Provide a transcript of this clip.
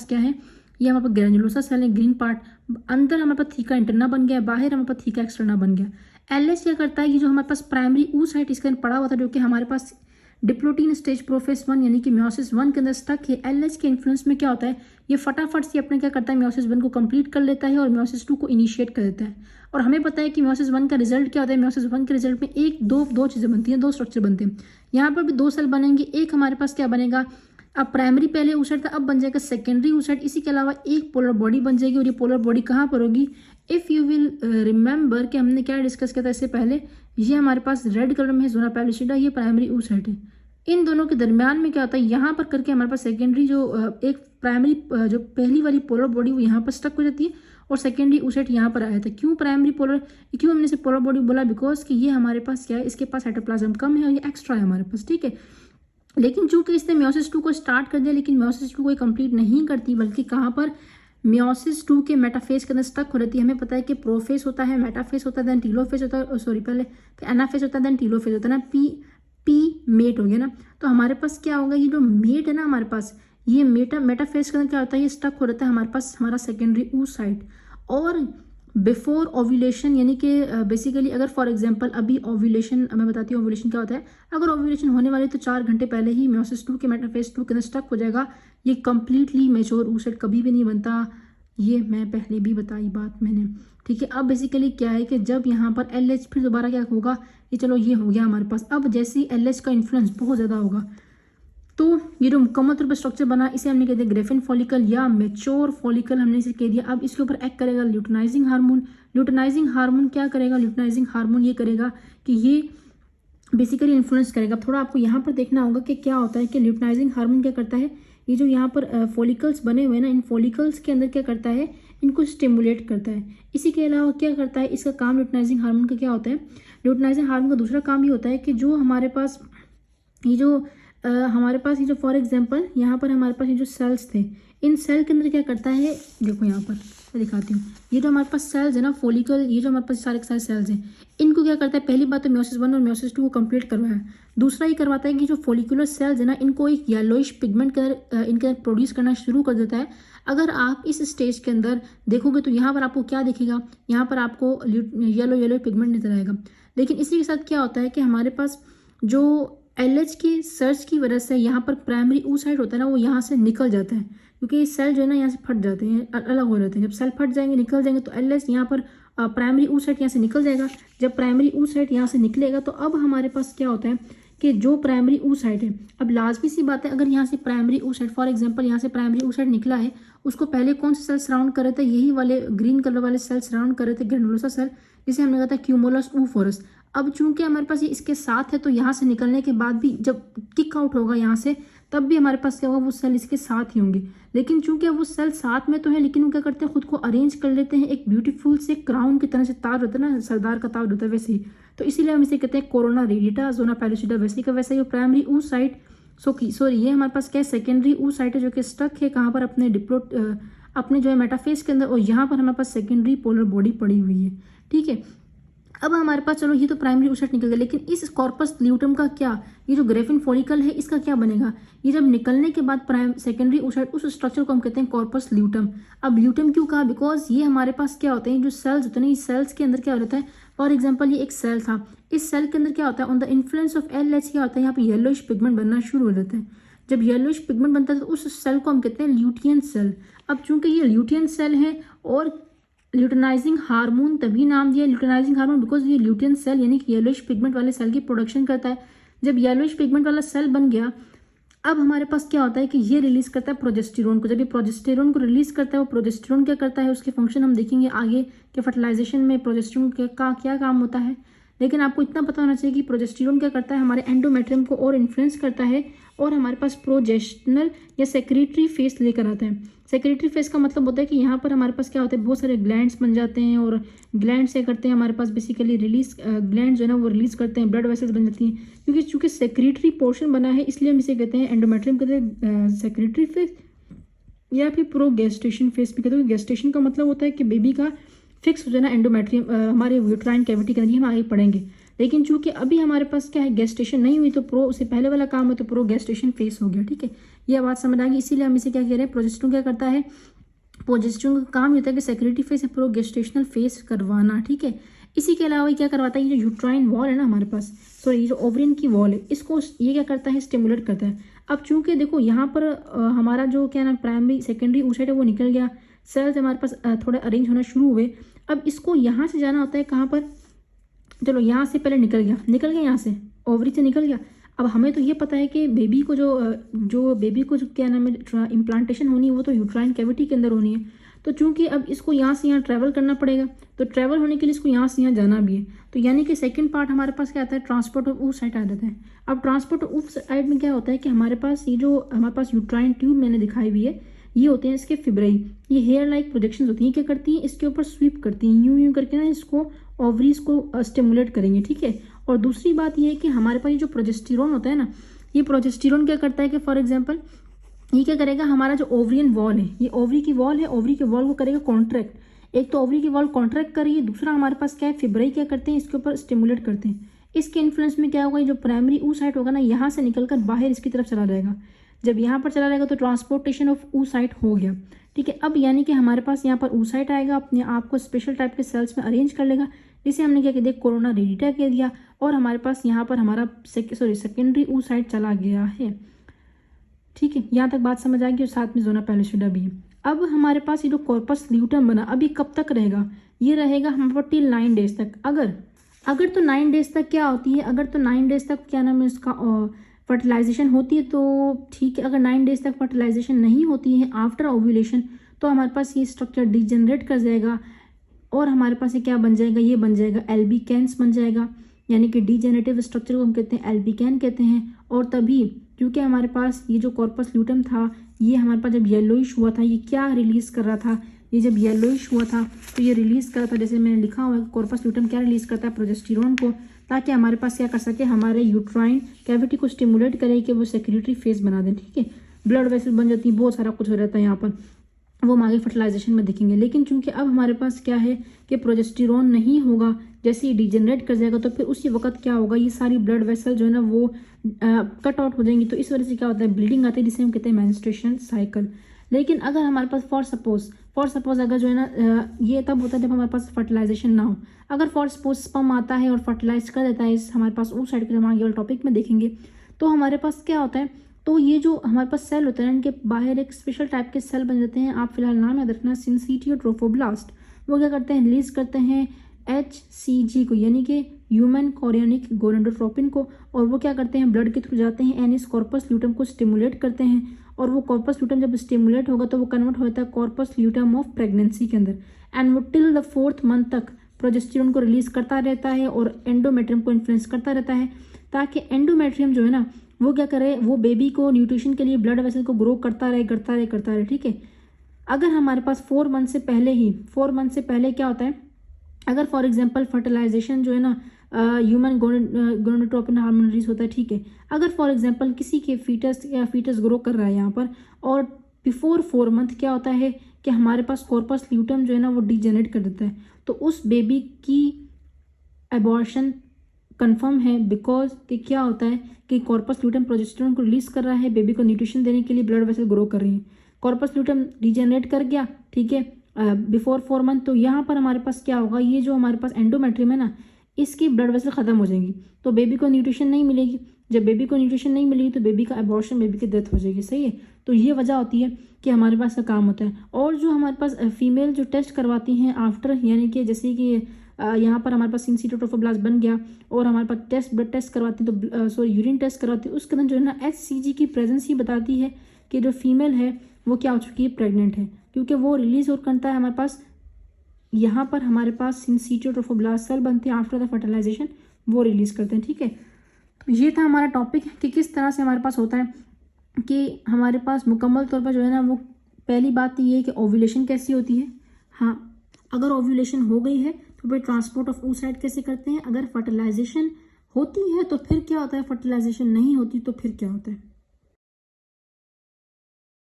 क्या है, ये हमारे पास ग्रेनुलोसा सेल है, ग्रीन पार्ट, अंदर हमारे पास थीका इंटरना बन गया, बाहर हमारे पास थीका एक्सटर्ना बन गया। एलएच क्या करता है, ये जो हमारे पास प्राइमरी oocyte इसके अंदर पड़ा हुआ था जो कि हमारे पास डिप्लोटीन स्टेज प्रोफेस 1 यानी कि म्योसिस 1 के अंदर स्टक है, एलएच के इन्फ्लुएंस में क्या होता है, ये फटाफट से अपने क्या करता है, म्योसिस 1 को कंप्लीट कर लेता है और म्योसिस 2 को इनिशिएट कर देता है। और हमें पता है कि म्योसिस 1 का रिजल्ट क्या होता है, म्योसिस 1 के रिजल्ट में दो चीज़ें बनती हैं, दो स्ट्रक्चर बनते हैं। यहाँ पर भी दो सेल बनेंगे, एक हमारे पास क्या बनेगा, अब प्राइमरी पहले oocyte था, अब बन जाएगा सेकेंडरी oocyte। इसी के अलावा एक पोलर बॉडी बन जाएगी और ये पोलर बॉडी कहाँ पर होगी, इफ़ यू विल रिमेंबर कि हमने क्या डिस्कस किया था इससे पहले, ये हमारे पास रेड कलर में है ज़ोना पैलिसिडा, ये प्राइमरी oocyte है। इन दोनों के दरमियान में क्या होता है, यहाँ पर करके हमारे पास सेकेंडरी जो एक प्राइमरी जो पहली वाली पोलर बॉडी वो यहाँ पर स्टक हो जाती है और सेकेंडरी oocyte यहाँ पर आया था। क्यों प्राइमरी पोलर, क्यों हमने इसे पोलर बॉडी बोला, बिकॉज कि ये हमारे पास क्या है, इसके पास साइटोप्लाज्म कम है और ये एक्स्ट्रा है हमारे पास, ठीक है। लेकिन चूंकि इसने म्योसिस 2 को स्टार्ट कर दिया, लेकिन म्योसिस 2 को कंप्लीट नहीं करती, बल्कि कहाँ पर, म्योसिस 2 के मेटाफेज के अंदर स्टक हो रहती है। हमें पता है कि प्रोफेज होता है, मेटाफेज होता है, देन टीलोफेज होता है, सॉरी पहले एनाफेज होता है, देन टीलोफेज होता है ना, पी मेट हो गया ना। तो हमारे पास क्या होगा, ये जो मेट है ना हमारे पास, ये मेटाफेज के अंदर क्या होता है, ये स्टक हो रहता है हमारे पास हमारा सेकेंडरी oocyte। और बिफोर ओव्यूलेशन यानी कि बेसिकली अगर फॉर एग्जांपल अभी ओव्यूलेशन, मैं बताती हूँ ओव्यूलेशन क्या होता है, अगर ओव्यूलेशन होने वाली तो 4 घंटे पहले ही म्योसिस 2 के मेटाफेज 2 के अंदर स्टक हो जाएगा। ये कंप्लीटली मेच्योर oocyte कभी भी नहीं बनता, ये मैं पहले भी बताई बात मैंने, ठीक है। अब बेसिकली क्या है कि जब यहाँ पर एलएच फिर दोबारा क्या होगा, ये चलो ये हो गया हमारे पास। अब जैसे ही एलएच का इन्फ्लुएंस बहुत ज़्यादा होगा तो ये जो मुकम्मल तौर पर स्ट्रक्चर बना, इसे हमने कह दिया ग्रेफिन फॉलिकल या मेच्योर फॉलिकल, हमने इसे कह दिया। अब इसके ऊपर एक्ट करेगा ल्यूटिनाइजिंग हार्मोन। ल्यूटिनाइजिंग हार्मोन क्या करेगा, ल्यूटिनाइजिंग हार्मोन ये करेगा कि ये बेसिकली इन्फ्लुएंस करेगा। थोड़ा आपको यहाँ पर देखना होगा कि क्या होता है कि ल्यूटिनाइजिंग हार्मोन क्या करता है, ये जो यहाँ पर फॉलिकल्स बने हुए हैं ना, इन फॉलिकल्स के अंदर क्या करता है, इनको स्टिमुलेट करता है। इसी के अलावा क्या करता है, इसका काम ल्यूटिनाइजिंग हार्मोन का क्या होता है, ल्यूटिनाइजिंग हार्मोन का दूसरा काम ये होता है कि जो हमारे पास ये जो फॉर एग्जांपल यहाँ पर हमारे पास ये जो सेल्स थे, इन सेल के अंदर क्या करता है, देखो यहाँ पर मैं दिखाती हूँ, ये जो हमारे पास सेल्स है ना फॉलिकल, ये जो हमारे पास सारे के सारे सेल्स हैं, इनको क्या करता है, पहली बात तो म्योसिस 1 और म्योसिस 2 को कंप्लीट करवाया। दूसरा ये करवाता है कि जो फॉलिकुलर सेल्स है ना, इनको एक येलोइश पिगमेंट के अंदर इनके अंदर प्रोड्यूस करना शुरू कर देता है। अगर आप इस स्टेज के अंदर देखोगे तो यहाँ पर आपको क्या दिखेगा, यहाँ पर आपको येलो पिगमेंट नजर आएगा। लेकिन इसी के साथ क्या होता है कि हमारे पास जो एलएच की सर्च की वजह से यहाँ पर प्राइमरी oocyte होता है ना, वो यहाँ से निकल जाता है, क्योंकि ये सेल जो है ना यहाँ से फट जाते हैं, अलग हो जाते हैं। जब सेल फट जाएंगे, निकल जाएंगे, तो एलएच यहाँ पर प्राइमरी oocyte यहाँ से निकल जाएगा। जब प्राइमरी oocyte यहाँ से निकलेगा तो अब हमारे पास क्या होता है कि जो प्राइमरी oocyte है, अब लाजमी सी बात है, अगर यहाँ से प्राइमरी oocyte फॉर एग्जांपल यहाँ से प्राइमरी oocyte निकला है, उसको पहले कौन से सेल सराउंड कर रहे थे, यही वाले ग्रीन कलर वाले सेल सराउंड कर रहे थे, ग्रेनुलोसा सेल, जिसे हमने कहा था क्यूमुलस oophorus। अब चूंकि हमारे पास ये इसके साथ है, तो यहाँ से निकलने के बाद भी जब किक आउट होगा यहाँ से, तब भी हमारे पास क्या होगा, वो सेल इसके साथ ही होंगे। लेकिन चूंकि वो सेल साथ में तो है, लेकिन वो क्या करते हैं, खुद को अरेंज कर लेते हैं एक ब्यूटीफुल से क्राउन की तरह से, ताज होता है ना, सरदार का ताज होता है वैसे ही। तो इसीलिए हम इसे कहते हैं कोरोना रेडिएटा, ज़ोना पैलिसिडा, वैसे का वैसा ही। प्राइमरी oocyte सॉरी ये हमारे पास क्या है, सेकेंडरी oocyte है जो कि स्टक है कहाँ पर, अपने जो है मेटाफेज के अंदर, और यहाँ पर हमारे पास सेकेंडरी पोलर बॉडी पड़ी हुई है, ठीक है। अब हमारे पास चलो ये तो प्राइमरी oocyte निकल गया, लेकिन इस कॉर्पस ल्यूटम का क्या, ये जो ग्रेफिन फॉलिकल है इसका क्या बनेगा, ये जब निकलने के बाद सेकेंडरी oocyte, उस स्ट्रक्चर को हम कहते हैं कॉर्पस ल्यूटम। अब ल्यूटम क्यों कहा, बिकॉज ये हमारे पास क्या होते हैं, जो सेल्स होते हैं ना, इस सेल्स के अंदर क्या होता है, फॉर एग्जाम्पल ये एक सेल था, इस सेल के अंदर क्या होता है, on the influence of LH क्या होता है, यहाँ पे येलोइश पिगमेंट बनना शुरू हो जाता है। जब येलोइश पिगमेंट बनता है तो उस सेल को हम कहते हैं ल्यूटियन सेल। अब चूंकि ये ल्यूटियन सेल है और ल्यूटिनाइजिंग हार्मोन तभी नाम दिया ल्यूटिनाइजिंग हार्मोन, बिकॉज ये ल्यूटियन सेल यानी कि येलोइश पिगमेंट वाले सेल की प्रोडक्शन करता है। जब येलोइश पिगमेंट वाला सेल बन गया, अब हमारे पास क्या होता है कि ये रिलीज करता है प्रोजेस्टेरोन को। जब ये प्रोजेस्टेरोन को रिलीज करता है, वो प्रोजेस्टेरोन क्या करता है, उसके फंक्शन हम देखेंगे आगे कि फर्टिलाइजेशन में प्रोजेस्टेरोन का क्या काम होता है। लेकिन आपको इतना पता होना चाहिए कि प्रोजेस्टेरोन क्या करता है, हमारे एंडोमेट्रियम को और इन्फ्लुएंस करता है और हमारे पास प्रोजेस्टनल या सेक्रेटरी फेस लेकर आता है। सेक्रेटरी फेस का मतलब होता है कि यहाँ पर हमारे पास क्या होता है, बहुत सारे ग्लैंड्स बन जाते हैं और ग्लैंड्स क्या करते हैं, हमारे पास बेसिकली रिलीज ग्लैंड जो है ना वो रिलीज करते हैं, ब्लड वेसल्स बन जाती हैं। क्योंकि चूंकि सेक्रेटरी पोर्शन बना है, इसलिए हम इसे कहते हैं एंडोमेट्रियम कहते हैं सेक्रेटरी फेस या फिर प्रोगेस्टेशन फेस भी कहते हैं। गेस्टेशन का मतलब होता है कि बेबी का फिक्स हो जाना एंडोमेट्रियम हमारे यूट्राइन कैविटी के अंदर, हम आगे पढ़ेंगे। लेकिन चूंकि अभी हमारे पास क्या है, गेस्टेशन नहीं हुई, तो प्रो उससे पहले वाला काम है तो प्रो गेस्टेशन फेस हो गया। ठीक है, यह बात समझ आ गई। इसीलिए हम इसे क्या कह रहे हैं, प्रोजेस्टेरोन क्या करता है, प्रोजेस्टेरोन का काम होता है कि सेक्रेटरी फेस या प्रोगेस्टेशनल फेस करवाना। ठीक है, इसी के अलावा क्या करवाता है, ये जो यूट्राइन वॉल है ना हमारे पास, सॉरी ये जो ओवरियन की वॉल है, इसको ये क्या करता है, स्टिमुलेट करता है। अब चूंकि देखो यहाँ पर हमारा जो क्या नाम प्राइमरी सेकेंडरी ऊसाइट है वो निकल गया, सेल्स हमारे पास थोड़े अरेंज होना शुरू हुए। अब इसको यहाँ से जाना होता है कहाँ पर, चलो यहाँ से पहले निकल गया यहाँ से, ओवरी से निकल गया। अब हमें तो ये पता है कि बेबी को जो बेबी को जो क्या नाम है इम्प्लांटेशन होनी है वो तो यूट्राइन कैविटी के अंदर होनी है। तो चूंकि अब इसको यहाँ से यहाँ ट्रैवल करना पड़ेगा, तो ट्रैवल होने के लिए इसको यहाँ से यहाँ जाना भी है। तो यानी कि सेकंड पार्ट हमारे पास क्या आता है, ट्रांसपोर्ट ऑफ oocyte आ जाता है। अब ट्रांसपोर्ट ऑफ oocyte में क्या होता है कि हमारे पास ये जो हमारे पास यूट्राइन ट्यूब मैंने दिखाई हुई है, ये होते हैं इसके फिब्रई, ये हेयर लाइक प्रोजेक्शन होती हैं, क्या करती हैं, इसके ऊपर स्वीप करती हैं, यूं यूं करके ना इसको ओवरीज को स्टिमुलेट करेंगे। ठीक है, और दूसरी बात ये है कि हमारे पास ये जो प्रोजेस्टेरोन होता है ना, ये प्रोजेस्टेरोन क्या करता है कि फॉर एग्जांपल ये क्या करेगा, हमारा जो ओवरियन वॉल है, ये ओवरी की वॉल है, ओवरी के वॉल को करेगा कॉन्ट्रैक्ट। एक तो ओवरी की वॉल कॉन्ट्रैक्ट करिए, दूसरा हमारे पास क्या है, फिब्रई क्या करते हैं, इसके ऊपर स्टिमुलेट करते हैं। इसके इन्फ्लुएंस में क्या होगा, ये जो प्राइमरी oocyte होगा ना, यहाँ से निकलकर बाहर इसकी तरफ चला जाएगा। जब यहाँ पर चला जाएगा तो ट्रांसपोर्टेशन ऑफ oocyte हो गया। ठीक है, अब यानी कि हमारे पास यहाँ पर oocyte आएगा, अपने आप को स्पेशल टाइप के सेल्स में अरेंज कर लेगा, जिसे हमने क्या किया, कोरोना रेडिटा कह दिया, और हमारे पास यहाँ पर हमारा सेकेंडरी oocyte चला गया है। ठीक है, यहाँ तक बात समझ आ गई, और साथ में जोना पैलिशिडा भी है। अब हमारे पास ये जो कॉर्पस ल्यूटम बना, अभी कब तक रहेगा, ये रहेगा हमारे पास टिल 9 डेज तक। अगर तो 9 डेज तक क्या होती है, अगर तो 9 डेज तक क्या नाम है इसका फर्टिलाइजेशन होती है तो ठीक है। अगर 9 डेज तक फर्टिलाइजेशन नहीं होती है आफ्टर ओव्यूलेशन, तो हमारे पास ये स्ट्रक्चर डिजेनरेट कर जाएगा, और हमारे पास ये क्या बन जाएगा, ये बन जाएगा एल्बिकैन्स बन जाएगा, यानी कि डिजेनरेटिव स्ट्रक्चर को हम कहते हैं एल्बिकैन कहते हैं। और तभी क्योंकि हमारे पास ये जो कॉर्पस ल्यूटम था, ये हमारे पास जब येलोइश हुआ था, ये क्या रिलीज कर रहा था, ये जब येलोइश हुआ था तो ये रिलीज कर रहा था, जैसे मैंने लिखा हुआ है कॉर्पस ल्यूटम क्या रिलीज करता है, प्रोजेस्टेरोन को, ताकि हमारे पास क्या कर सके, हमारे यूट्राइन कैविटी को स्टिमुलेट करे कि वो सेक्रेटरी फेस बना दें। ठीक है, ब्लड वेसल बन जाती है, बहुत सारा कुछ हो जाता है यहाँ पर, वो हम आगे फर्टिलाइजेशन में देखेंगे। लेकिन चूंकि अब हमारे पास क्या है कि प्रोजेस्टेरोन नहीं होगा, जैसे ही डिजेनरेट कर जाएगा तो फिर उसी वक्त क्या होगा, ये सारी ब्लड वेसल जो है ना वो कट आउट हो जाएंगी। तो इस वजह से क्या होता है, ब्लीडिंग आती है, जिसे हम कहते हैं मेंस्ट्रुएशन साइकिल। लेकिन अगर हमारे पास फॉर सपोज अगर जो है ना ये तब होता है जब हमारे पास फर्टिलाइजेशन ना हो। अगर फॉर सपोज स्पर्म आता है और फर्टिलाइज कर देता है, इस हमारे पास oocyte के, जब आगे वाले टॉपिक में देखेंगे, तो हमारे पास क्या होता है, तो ये जो हमारे पास सेल होते हैं इनके बाहर एक स्पेशल टाइप के सेल बन जाते हैं। आप फिलहाल नाम याद रखना, सिंसिटियो ट्रोफोब्लास्ट। वो क्या करते हैं, रिलीज करते हैं HCG को, यानी कि ह्यूमन कोरियोनिक गोनाडोट्रोपिन को, और वो क्या करते हैं, ब्लड के थ्रू जाते हैं एंड इस कॉर्पस ल्यूटम को स्टिमुलेट करते हैं। और वो कॉर्पस ल्यूटम जब स्टिमुलेट होगा तो वो कन्वर्ट होता है कॉर्पस ल्यूटम ऑफ प्रेगनेंसी के अंदर, एंड वो टिल द 4th मंथ तक प्रोजेस्टेरोन को रिलीज करता रहता है और एंडोमेट्रियम को इन्फ्लुएंस करता रहता है, ताकि एंडोमेट्रियम जो है ना वो क्या करे, वो बेबी को न्यूट्रिशन के लिए ब्लड वेसल को ग्रो करता रहे। ठीक है, अगर हमारे पास 4 मंथ से पहले क्या होता है, अगर फॉर एग्जांपल फर्टिलाइजेशन जो है ना ह्यूमन गोनाडोट्रोपिन हार्मोन रिलीज होता है। ठीक है, अगर फॉर एग्जांपल किसी के फीटस ग्रो कर रहा है यहाँ पर, और बिफोर 4 मंथ क्या होता है कि हमारे पास कॉर्पस ल्यूटम जो है ना वो डिजेनरेट कर देता है, तो उस बेबी की एबॉर्शन कंफर्म है, बिकॉज कि क्या होता है कि कॉर्पस ल्यूटम प्रोजेस्टेरोन को रिलीज कर रहा है, बेबी को न्यूट्रिशन देने के लिए ब्लड वेसल ग्रो कर रही है, कॉर्पस ल्यूटम डिजेनरेट कर गया। ठीक है, बिफोर 4 मंथ, तो यहाँ पर हमारे पास क्या होगा, ये जो हमारे पास एंडोमेट्रियम है ना, इसकी ब्लड वेसल खत्म हो जाएंगी, तो बेबी को न्यूट्रिशन नहीं मिलेगी। जब बेबी को न्यूट्रिशन नहीं मिलेगी तो बेबी का एबॉर्शन, बेबी की डेथ हो जाएगी। सही है, तो ये वजह होती है कि हमारे पास का काम होता है। और जो हमारे पास फीमेल जो टेस्ट करवाती हैं आफ्टर, यानी कि जैसे कि यहाँ पर हमारे पास सिंसिटियो ट्रोफोब्लास्ट बन गया और हमारे पास ब्लड टेस्ट करवाती है, तो यूरिन टेस्ट करवाती है, उसके अंदर जो है ना HCG की प्रेजेंस ही बताती है कि जो फीमेल है वो क्या हो चुकी है, प्रेग्नेंट है, क्योंकि वो रिलीज और करता है हमारे पास, यहाँ पर हमारे पास सिंसिटियो ट्रोफोब्लास्ट सेल बनते हैं आफ्टर द फर्टिलाइजेशन, वो रिलीज करते हैं। ठीक है, तो ये था हमारा टॉपिक कि किस तरह से हमारे पास होता है कि हमारे पास मुकम्मल तौर पर जो है ना वो, पहली बात तो ये है कि ओव्यूलेशन कैसी होती है। हाँ, अगर ओव्यूलेशन हो गई है तो फिर ट्रांसपोर्ट ऑफ oocyte कैसे करते हैं, अगर फर्टिलाइजेशन होती है तो फिर क्या होता है, फर्टिलाइजेशन नहीं होती तो फिर क्या होता है।